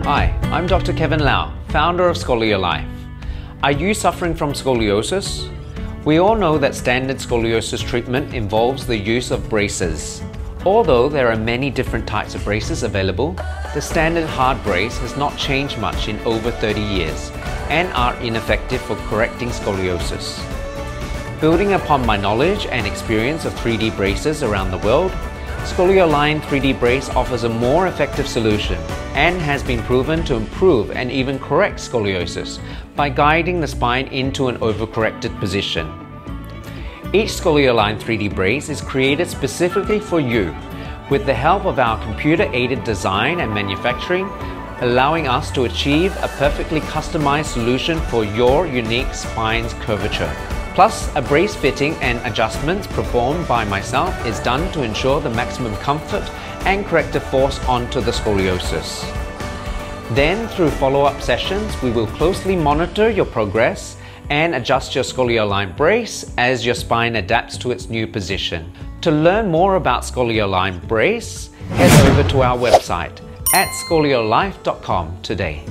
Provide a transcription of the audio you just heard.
Hi, I'm Dr. Kevin Lau, founder of ScolioLife. Are you suffering from scoliosis? We all know that standard scoliosis treatment involves the use of braces. Although there are many different types of braces available, the standard hard brace has not changed much in over 30 years and are ineffective for correcting scoliosis. Building upon my knowledge and experience of 3D braces around the world, ScolioLine 3D Brace offers a more effective solution and has been proven to improve and even correct scoliosis by guiding the spine into an overcorrected position. Each ScolioLine 3D Brace is created specifically for you with the help of our computer-aided design and manufacturing, allowing us to achieve a perfectly customized solution for your unique spine's curvature. Plus, a brace fitting and adjustments performed by myself is done to ensure the maximum comfort and corrective force onto the scoliosis. Then, through follow-up sessions, we will closely monitor your progress and adjust your ScolioLine brace as your spine adapts to its new position. To learn more about ScolioLine brace, head over to our website at scoliolife.com today.